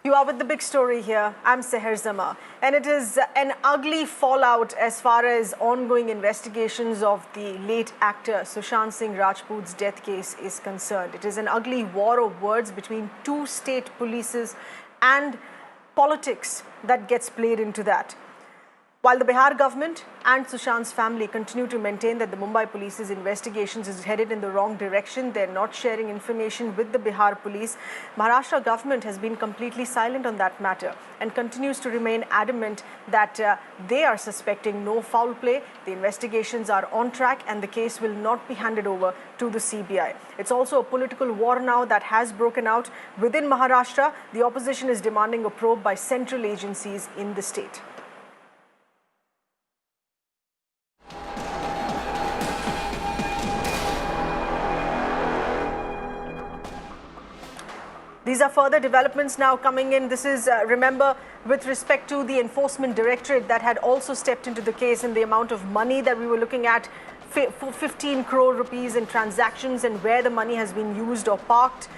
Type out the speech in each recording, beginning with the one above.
You are with the big story here. I'm Seher Zama. And it is an ugly fallout as far as ongoing investigations of the late actor Sushant Singh Rajput's death case is concerned. It is an ugly war of words between two state polices and politics that gets played into that. While the Bihar government and Sushant's family continue to maintain that the Mumbai police's investigations is headed in the wrong direction, they're not sharing information with the Bihar police, Maharashtra government has been completely silent on that matter and continues to remain adamant that they are suspecting no foul play, the investigations are on track and the case will not be handed over to the CBI. It's also a political war now that has broken out within Maharashtra. The opposition is demanding a probe by central agencies in the state. These are further developments now coming in. This is, remember, with respect to the Enforcement Directorate that had also stepped into the case, and the amount of money that we were looking at, 15 crore rupees in transactions and where the money has been used or parked.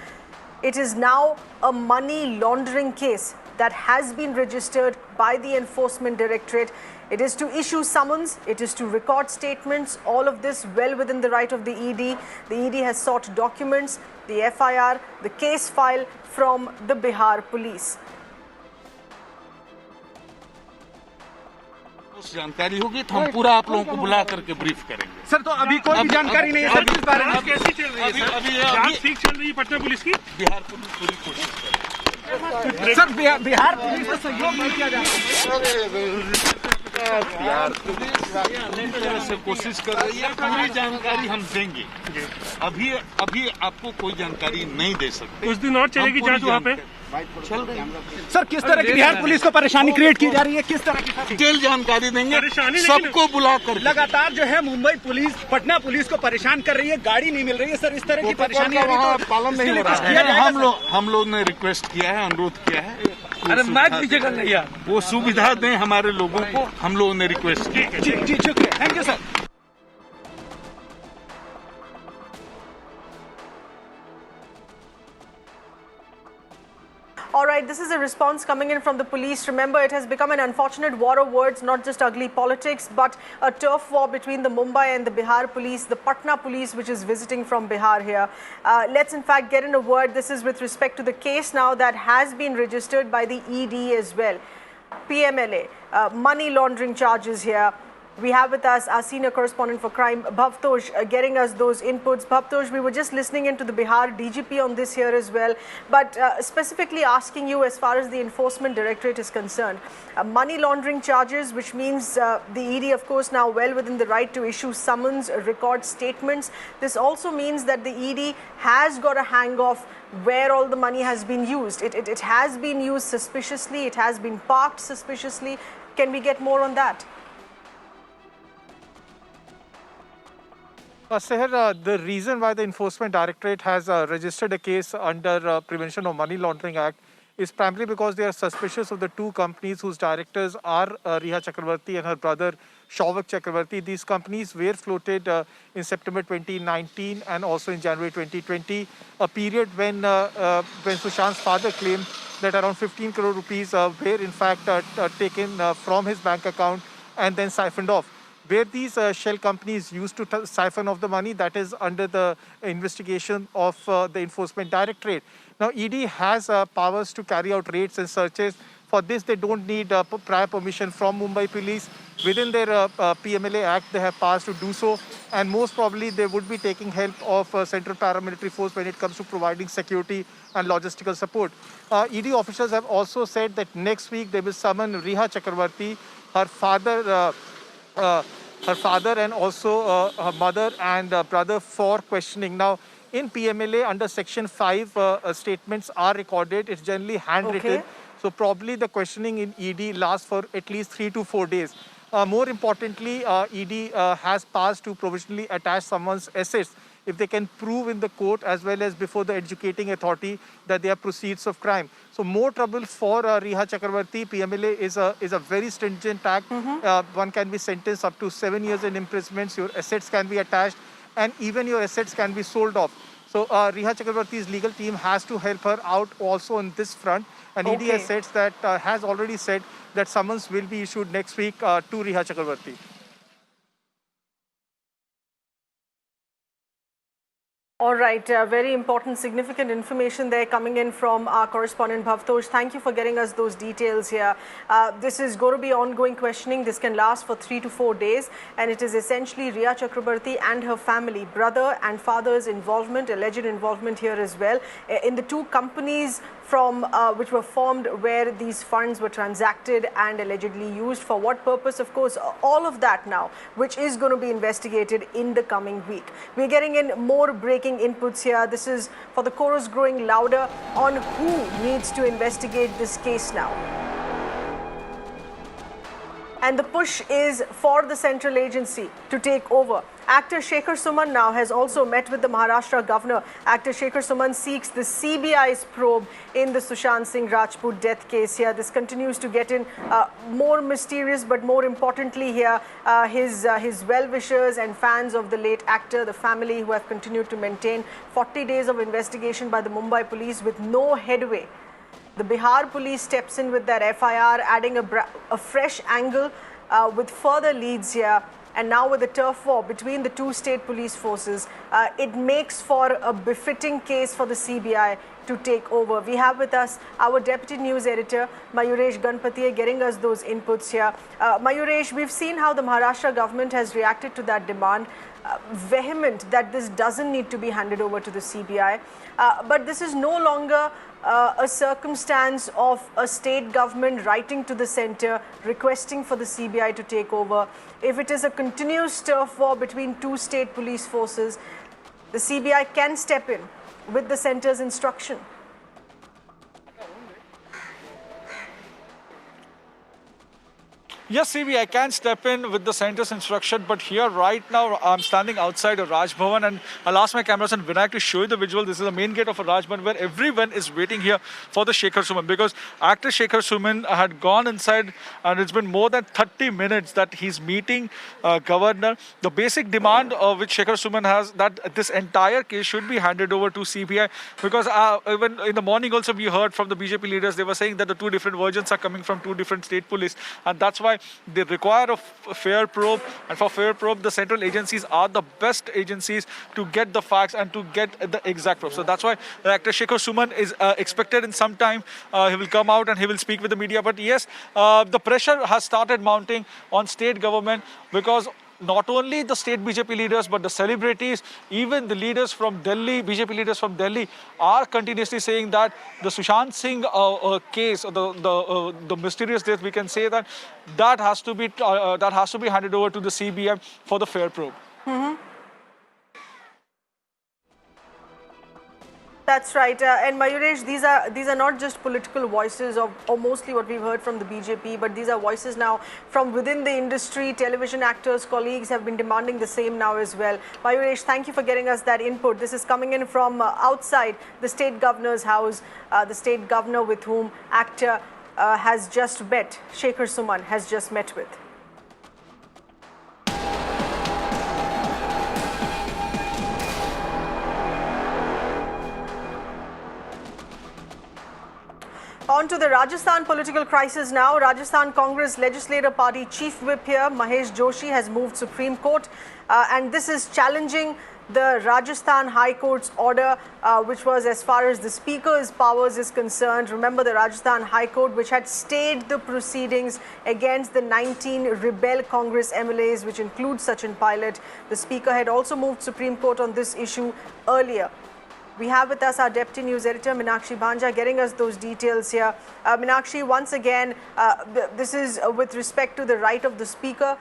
It is now a money laundering case that has been registered by the Enforcement Directorate. It is to issue summons, it is to record statements, all of this well within the right of the ED. The ED has sought documents, the FIR, the case file from the Bihar police. जानकारी होगी तो हम पूरा आप लोगों को बुला करके ब्रीफ करेंगे। सर तो अभी कोई भी जानकारी नहीं है सर, किस बारे में कैसी चल रही है? अभी जांच ठीक चल रही है पटना पुलिस की? बिहार पुलिस पूरी कोशिश कर रही है। सर बिहार पुलिस से सहयोग नहीं किया जा रहा। बिहार पुलिस तरह से कोशिश कर रही है, पूरी जानकारी हम देंगे। अभी आपको कोई जानकारी नहीं दे सकते। कुछ दिन और चलेगी जांच वहाँ पे? चल रही है। सर किस तरह की बिहार पुलिस को परेशानी क्रिएट की जा रही है, किस तरह की डिटेल जानकारी देंगे, सबको बुला कर। लगातार जो है मुंबई पुलिस पटना पुलिस को परेशान कर रही है, गाड़ी नहीं मिल रही है सर, इस तरह की परेशानी पालन नहीं हो रहा है। हम लोग ने रिक्वेस्ट किया है, अनुरोध किया है, अरे मैच पीछे कर रही है, वो सुविधा दें हमारे लोगों को, हम लोगों ने रिक्वेस्ट की। जी शुक्रिया, thank you sir. All right, this is a response coming in from the police. Remember, it has become an unfortunate war of words, not just ugly politics, but a turf war between the Mumbai and the Bihar police, the Patna police, which is visiting from Bihar here. Let's in fact get in a word. This is with respect to the case now that has been registered by the ED as well. PMLA, money laundering charges here. We have with us our senior correspondent for crime, Bhavtosh, getting us those inputs. Bhavtosh, we were just listening into the Bihar DGP on this here as well, but specifically asking you as far as the Enforcement Directorate is concerned. Money laundering charges, which means the ED, of course, now well within the right to issue summons, record statements. This also means that the ED has got a hang of where all the money has been used. It has been used suspiciously, it has been parked suspiciously. Can we get more on that? Seher, the reason why the Enforcement Directorate has registered a case under Prevention of Money Laundering Act is primarily because they are suspicious of the two companies whose directors are Riha Chakravarti and her brother Shauvik Chakravarti. These companies were floated in September 2019 and also in January 2020, a period when Sushant's father claimed that around 15 crore rupees were in fact taken from his bank account and then siphoned off. Where these shell companies used to siphon off the money, that is under the investigation of the Enforcement Directorate. Now, ED has powers to carry out raids and searches. For this, they don't need prior permission from Mumbai police. Within their PMLA Act, they have powers to do so. And most probably, they would be taking help of Central Paramilitary Force when it comes to providing security and logistical support. ED officials have also said that next week, they will summon Riha Chakravarti, her father and also her mother and brother for questioning. Now, in PMLA, under Section 5, statements are recorded. It's generally handwritten. Okay. So probably the questioning in ED lasts for at least 3 to 4 days. More importantly, ED has powers to provisionally attach someone's assets if they can prove in the court as well as before the educating authority that they are proceeds of crime. So more trouble for Riha Chakravarti. PMLA is a very stringent act. One can be sentenced up to 7 years in imprisonment. Your assets can be attached and even your assets can be sold off. So Riha Chakrabarti's legal team has to help her out also on this front. And ED has said that has already said that summons will be issued next week to Riha Chakrabarti. All right, very important, significant information there coming in from our correspondent Bhavtosh. Thank you for getting us those details here. This is going to be ongoing questioning. This can last for 3 to 4 days, and it is essentially Riha Chakrabarti and her family, brother and father's involvement, alleged involvement here as well, in the two companies from which were formed where these funds were transacted and allegedly used. For what purpose? Of course, all of that now, which is going to be investigated in the coming week. We're getting in more breaking inputs here. This is for the chorus growing louder on who needs to investigate this case now. And the push is for the central agency to take over. Actor Shekhar Suman now has also met with the Maharashtra governor. Actor Shekhar Suman seeks the CBI's probe in the Sushant Singh Rajput death case here. This continues to get in more mysterious, but more importantly here, his well-wishers and fans of the late actor, the family who have continued to maintain 40 days of investigation by the Mumbai police with no headway. The Bihar police steps in with their FIR, adding a fresh angle with further leads here. And now with the turf war between the two state police forces, it makes for a befitting case for the CBI to take over. We have with us our deputy news editor, Mayuresh Ganpatiye, getting us those inputs here. Mayuresh, we've seen how the Maharashtra government has reacted to that demand. Vehement that this doesn't need to be handed over to the CBI. But this is no longer a circumstance of a state government writing to the centre, requesting for the CBI to take over. If it is a continuous turf war between two state police forces, the CBI can step in with the centre's instruction. Yes, CBI can step in with the centre's instruction, but here right now I'm standing outside a Raj Bhavan, and I'll ask my cameraman Vinayak to show you the visual. This is the main gate of a Raj Bhavan where everyone is waiting here for the Shekhar Suman, because actor Shekhar Suman had gone inside and it's been more than 30 minutes that he's meeting governor. The basic demand which Shekhar Suman has, that this entire case should be handed over to CBI, because even in the morning also we heard from the BJP leaders, they were saying that the two different versions are coming from two different state police, and that's why they require a fair probe. And for fair probe, the central agencies are the best agencies to get the facts and to get the exact probe. So that's why actor Shekhar Suman is expected in some time. He will come out and he will speak with the media. But yes, the pressure has started mounting on state government, because not only the state BJP leaders, but the celebrities, even the leaders from Delhi, BJP leaders from Delhi, are continuously saying that the Sushant Singh case, the mysterious death, we can say that has to be handed over to the CBI for the fair probe. That's right. And Mayuresh, these are not just political voices or mostly what we've heard from the BJP, but these are voices now from within the industry. Television actors, colleagues have been demanding the same now as well. Mayuresh, thank you for getting us that input. This is coming in from outside the state governor's house, the state governor with whom actor has just met, Shekhar Suman has just met with. On to the Rajasthan political crisis now. Rajasthan Congress Legislator Party Chief Whip here, Mahesh Joshi, has moved Supreme Court. And this is challenging the Rajasthan High Court's order, which was as far as the Speaker's powers is concerned. Remember the Rajasthan High Court, which had stayed the proceedings against the 19 rebel Congress MLAs, which includes Sachin Pilot. The Speaker had also moved Supreme Court on this issue earlier. We have with us our Deputy News Editor, Meenakshi Bhanja, getting us those details here. Meenakshi, once again, this is with respect to the right of the Speaker,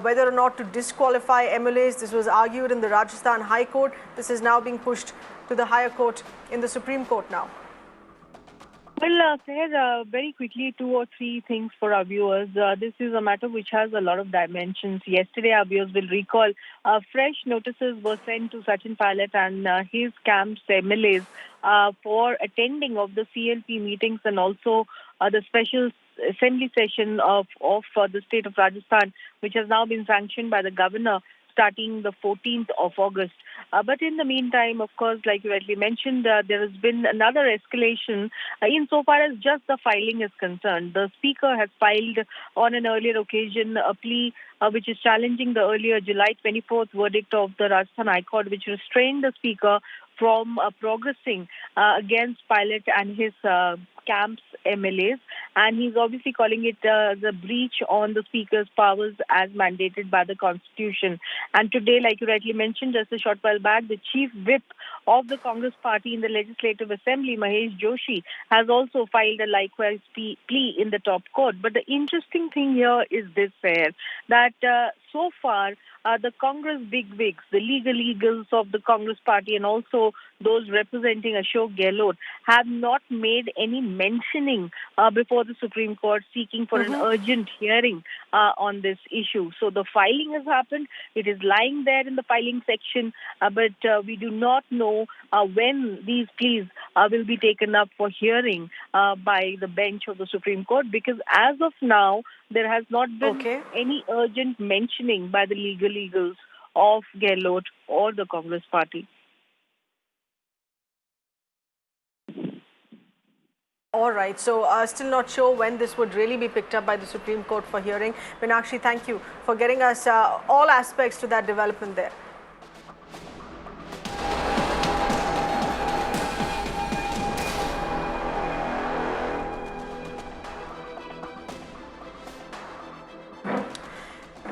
whether or not to disqualify MLAs. This was argued in the Rajasthan High Court. This is now being pushed to the higher court in the Supreme Court now. Well, Seher, very quickly, 2 or 3 things for our viewers. This is a matter which has a lot of dimensions. Yesterday, our viewers will recall fresh notices were sent to Sachin Pilot and his camp's MLAs for attending of the CLP meetings and also the special assembly session of the state of Rajasthan, which has now been sanctioned by the governor. starting the 14th of August. But in the meantime, of course, like you rightly mentioned, there has been another escalation insofar as just the filing is concerned. The Speaker has filed on an earlier occasion a plea which is challenging the earlier July 24th verdict of the Rajasthan High Court, which restrained the Speaker from progressing against Pilot and his camp's MLAs. And he's obviously calling it the breach on the Speaker's powers as mandated by the Constitution. And today, like you rightly mentioned just a short while back, the Chief Whip of the Congress Party in the Legislative Assembly, Mahesh Joshi, has also filed a likewise plea in the top court. But the interesting thing here is this, that so far, the Congress bigwigs, the legal eagles of the Congress Party and also those representing Ashok Gehlot have not made any mentioning before the Supreme Court seeking for an urgent hearing on this issue. So the filing has happened. It is lying there in the filing section, but we do not know when these pleas will be taken up for hearing by the bench of the Supreme Court, because as of now, there has not been any urgent mentioning by the legal eagles of Gehlot or the Congress Party. All right, so still not sure when this would really be picked up by the Supreme Court for hearing. Meenakshi, thank you for getting us all aspects to that development there.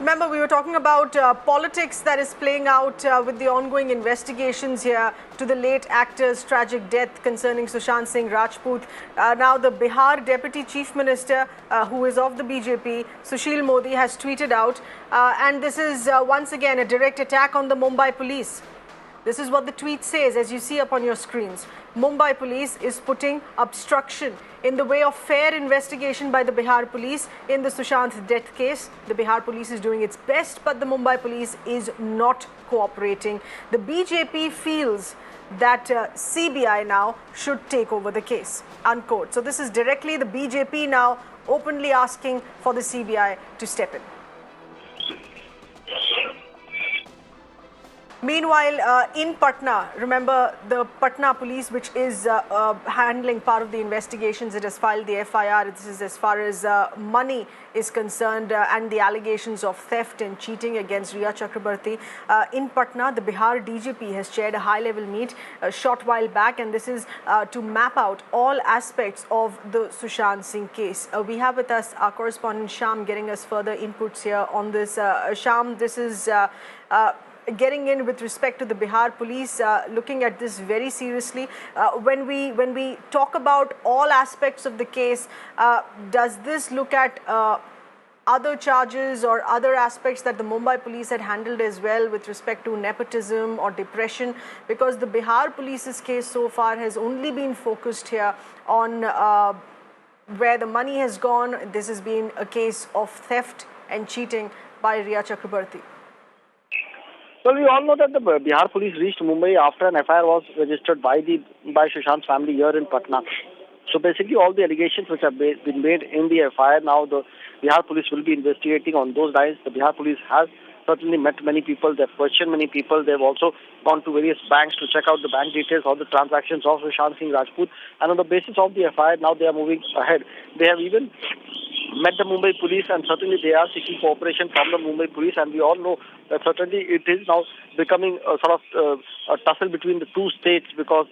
Remember, we were talking about politics that is playing out with the ongoing investigations here to the late actor's tragic death concerning Sushant Singh Rajput. Now, the Bihar Deputy Chief Minister, who is of the BJP, Sushil Modi, has tweeted out, and this is once again a direct attack on the Mumbai police. This is what the tweet says, as you see up on your screens. Mumbai police is putting obstruction in the way of fair investigation by the Bihar police in the Sushant death case. The Bihar police is doing its best, but the Mumbai police is not cooperating. The BJP feels that CBI now should take over the case, unquote. So this is directly the BJP now openly asking for the CBI to step in. Meanwhile, in Patna, remember the Patna police, which is handling part of the investigations, it has filed the FIR. This is as far as money is concerned and the allegations of theft and cheating against Riya Chakrabarti. In Patna, the Bihar DGP has chaired a high-level meet a short while back, and this is to map out all aspects of the Sushant Singh case. We have with us our correspondent Sham getting us further inputs here on this. Sham, this is getting in with respect to the Bihar police, looking at this very seriously. When we talk about all aspects of the case, does this look at other charges or other aspects that the Mumbai police had handled as well with respect to nepotism or depression? Because the Bihar police's case so far has only been focused here on where the money has gone. This has been a case of theft and cheating by Riya Chakrabarti. Well, we all know that the Bihar police reached Mumbai after an FIR was registered by Sushant's family here in Patna. So basically all the allegations which have been made in the FIR, now the Bihar police will be investigating on those lines. The Bihar police has certainly met many people, they've questioned many people, they've also gone to various banks to check out the bank details or the transactions of Sushant Singh Rajput, and on the basis of the FIR, now they are moving ahead. They have even met the Mumbai police, and certainly they are seeking cooperation from the Mumbai police, and we all know that certainly it is now becoming a sort of a tussle between the two states, because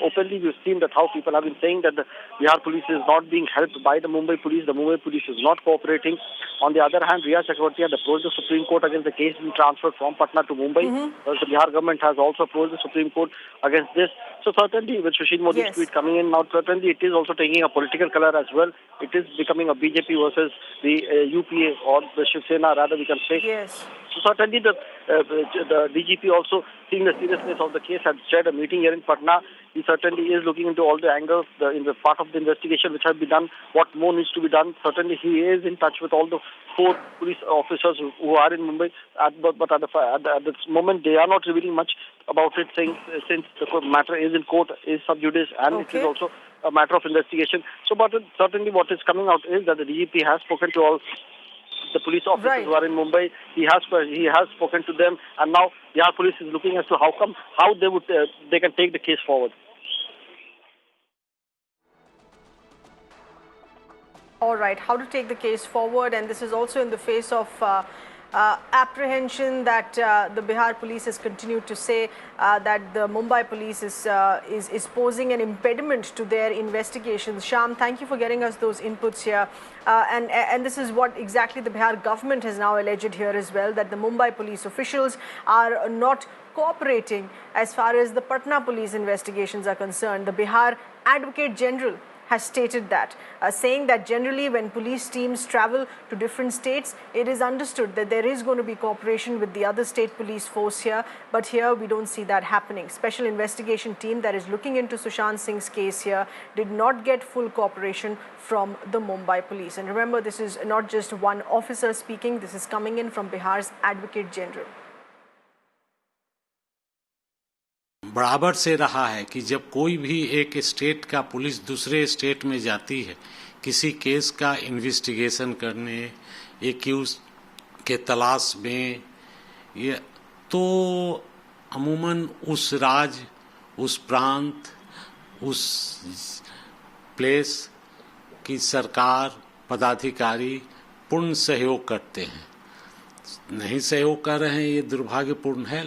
openly we've seen that how people have been saying that the Bihar police is not being helped by the Mumbai police is not cooperating. On the other hand, Riya Chakrabarti had approached the Supreme Court against the case being transferred from Patna to Mumbai. The Bihar government has also approached the Supreme Court against this. So certainly with Sushil Modi's tweet coming in now, certainly it is also taking a political color as well. It is becoming a BJP versus the UPA or the Shiv Sena, rather we can say. Yes. So certainly the DGP also, seeing the seriousness of the case, has chaired a meeting here in Patna. He certainly is looking into all the angles in the part of the investigation which has been done, what more needs to be done. Certainly he is in touch with all the 4 police officers who are in Mumbai, but at this moment they are not revealing much about it, saying since the matter is in court, is sub judice, and it is also a matter of investigation. So but certainly what is coming out is that the DGP has spoken to all the police officers Right. who are in Mumbai. He has spoken to them, and now Bihar police is looking as to how they can take the case forward. All right, how to take the case forward, and this is also in the face of apprehension that the Bihar police has continued to say that the Mumbai police is posing an impediment to their investigations. Sham, thank you for getting us those inputs here. And this is what exactly the Bihar government has now alleged here as well, that the Mumbai police officials are not cooperating as far as the Patna police investigations are concerned. The Bihar Advocate General has stated that, saying that generally when police teams travel to different states, it is understood that there is going to be cooperation with the other state police force here, but here we don't see that happening. Special investigation team that is looking into Sushant Singh's case here did not get full cooperation from the Mumbai police. And remember, this is not just one officer speaking, this is coming in from Bihar's Advocate General. बराबर से रहा है कि जब कोई भी एक state का पुलिस दूसरे स्टेट में जाती है किसी केस का इन्वेस्टिगेशन करने, एक्यूज के तलाश में, ये तो अमूमन उस राज्य, उस प्रांत, उस प्लेस की सरकार, पदाधिकारी पूर्ण सहयोग करते हैं. नहीं सहयोग कर रहे हैं, ये दुर्भाग्यपूर्ण है.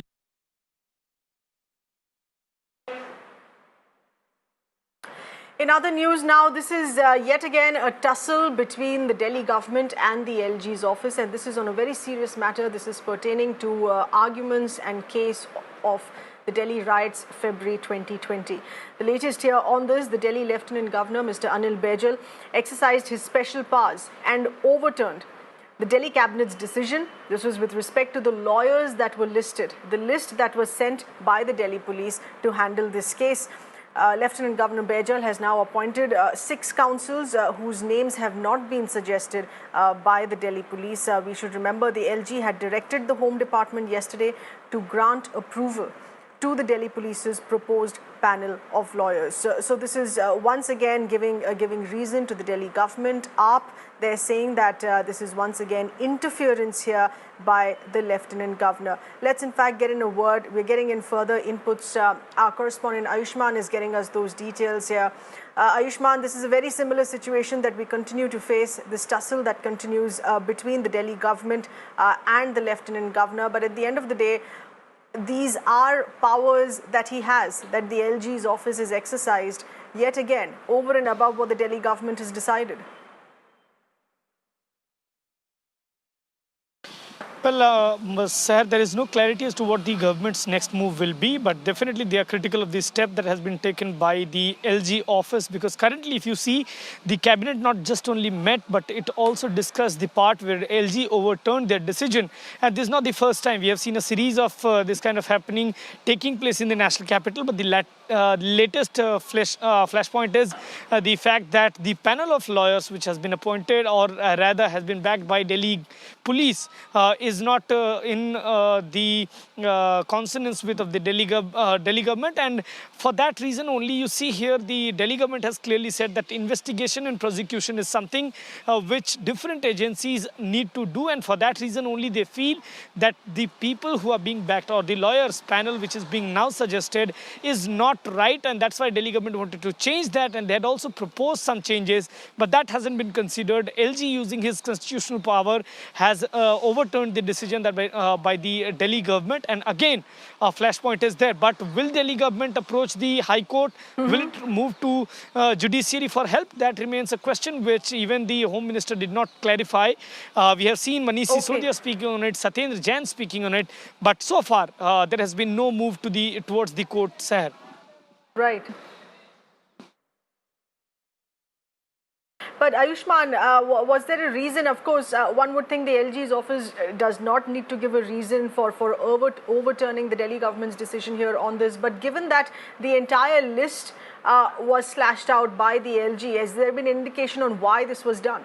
In other news now, this is yet again a tussle between the Delhi government and the LG's office, and this is on a very serious matter. This is pertaining to arguments and case of the Delhi riots February 2020. The latest here on this, the Delhi Lieutenant Governor, Mr. Anil Baijal, exercised his special powers and overturned the Delhi Cabinet's decision. This was with respect to the lawyers that were listed, the list that was sent by the Delhi police to handle this case. Lieutenant Governor Baijal has now appointed 6 counsels whose names have not been suggested by the Delhi police. We should remember the LG had directed the Home Department yesterday to grant approval to the Delhi police's proposed panel of lawyers. So this is once again giving reason to the Delhi government. They're saying that this is once again interference here by the Lieutenant Governor. Let's in fact get in a word. We're getting in further inputs. Our correspondent Ayushman is getting us those details here. Ayushman, this is a very similar situation that we continue to face, this tussle that continues between the Delhi government and the Lieutenant Governor. But at the end of the day, these are powers that he has, that the LG's office is exercised yet again over and above what the Delhi government has decided. Well, sir, there is no clarity as to what the government's next move will be, but definitely they are critical of the step that has been taken by the LG office, because currently if you see, the cabinet not just only met, but it also discussed the part where LG overturned their decision. And this is not the first time. We have seen a series of this kind of happening taking place in the national capital, but the latest flashpoint is the fact that the panel of lawyers which has been appointed, or rather has been backed by Delhi police, is not in the consonance with of the Delhi government, and for that reason only you see here the Delhi government has clearly said that investigation and prosecution is something which different agencies need to do, and for that reason only they feel that the people who are being backed, or the lawyers panel which is being now suggested, is not right, and that's why Delhi government wanted to change that, and they had also proposed some changes, but that hasn't been considered. LG, using his constitutional power, has overturned the decision that by the Delhi government, and again a flashpoint is there. But will Delhi government approach the High Court? Will it move to judiciary for help? That remains a question which even the Home Minister did not clarify. We have seen Manish Sisodia speaking on it, Satyendra Jain speaking on it, but so far there has been no move to towards the court, sir. Right. But Ayushman, was there a reason? Of course, one would think the LG's office does not need to give a reason for overturning the Delhi government's decision here on this. But given that the entire list was slashed out by the LG, has there been indication on why this was done?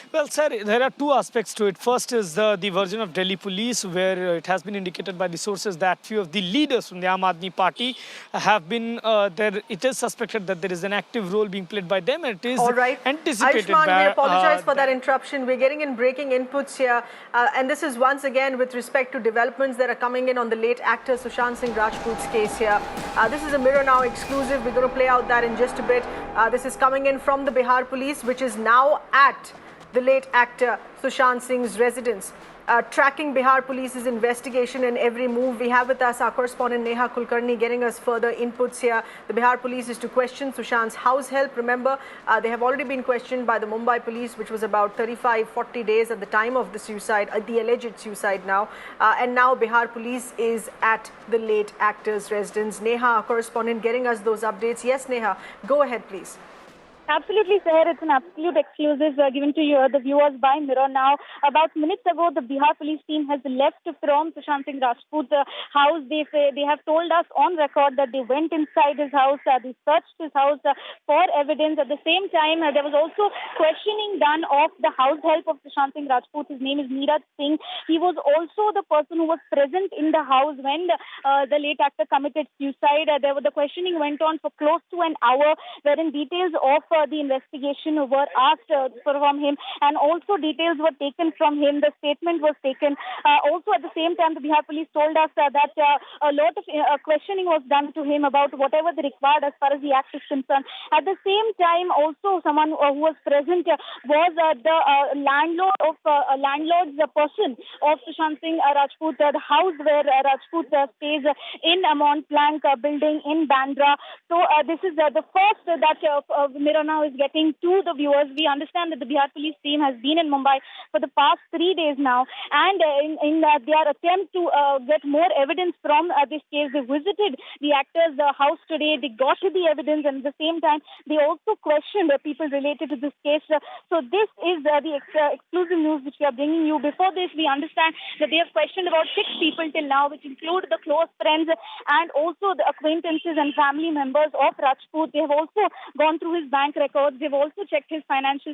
Well, sir, there are two aspects to it. First is the version of Delhi police, where it has been indicated by the sources that few of the leaders from the Aam Aadmi Party have been there. It is suspected that there is an active role being played by them, and it is all right. anticipated Ayushmann, by... we apologize for that interruption. We're getting in breaking inputs here. And this is once again with respect to developments that are coming in on the late actor Sushant Singh Rajput's case here. This is a Mirror Now exclusive. We're going to play out that in just a bit. This is coming in from the Bihar police, which is now at the late actor Sushant Singh's residence. Tracking Bihar police's investigation and every move. We have with us our correspondent Neha Kulkarni getting us further inputs here. The Bihar police is to question Sushant's house help. Remember, they have already been questioned by the Mumbai police, which was about 35-40 days at the time of the suicide, the alleged suicide now. And now Bihar police is at the late actor's residence. Neha, our correspondent, getting us those updates. Yes, Neha, go ahead, please. Absolutely, sir. It's an absolute exclusive given to you, the viewers by Mirror Now. About minutes ago, the Bihar police team has left from Sushant Singh Rajput's house. They have told us on record that they went inside his house, they searched his house for evidence. At the same time, there was also questioning done of the house help of Sushant Singh Rajput. His name is Neeraj Singh. He was also the person who was present in the house when the late actor committed suicide. The questioning went on for close to an hour, wherein details of the investigation were asked from him, and also details were taken from him. The statement was taken. Also, at the same time, the Bihar police told us that a lot of questioning was done to him about whatever they required as far as the act is concerned. At the same time, also someone who was present was the landlord's person of Sushant Singh Rajput, the house where Rajput stays in a Mont Blanc building in Bandra. So this is the first that Mirror Now is getting to the viewers. We understand that the Bihar police team has been in Mumbai for the past 3 days now, and in their attempt to get more evidence from this case, they visited the actor's house today. They got the evidence, and at the same time, they also questioned people related to this case. So this is the exclusive news which we are bringing you. Before this, we understand that they have questioned about 6 people till now, which include the close friends and also the acquaintances and family members of Rajput. They have also gone through his bank records. They've also checked his financial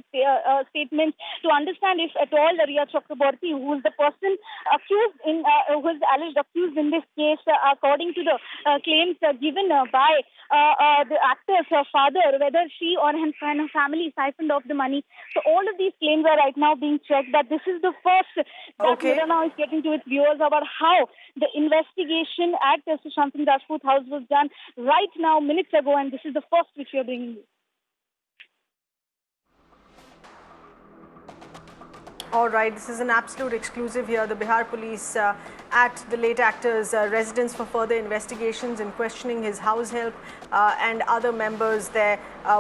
statements to understand if at all Riya Chakraborty, who is the person accused who is alleged accused in this case, according to the claims given by the actor's father, whether she or her family siphoned off the money. So all of these claims are right now being checked. But this is the first that Mirror Now is getting to its viewers about how the investigation at the Sushant Singh Rajput house was done right now, minutes ago, and this is the first which we are bringing you. All right, this is an absolute exclusive here. The Bihar police at the late actor's residence for further investigations and questioning his house help and other members there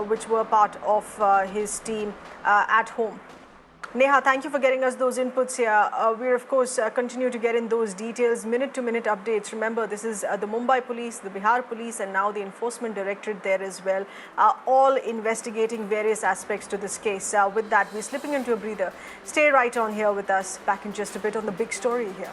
which were part of his team at home. Neha, thank you for getting us those inputs here. We're, of course, continue to get in those details, minute-to-minute updates. Remember, this is the Mumbai police, the Bihar police, and now the Enforcement Directorate there as well, all investigating various aspects to this case. With that, we're slipping into a breather. Stay right on here with us. Back in just a bit on the big story here.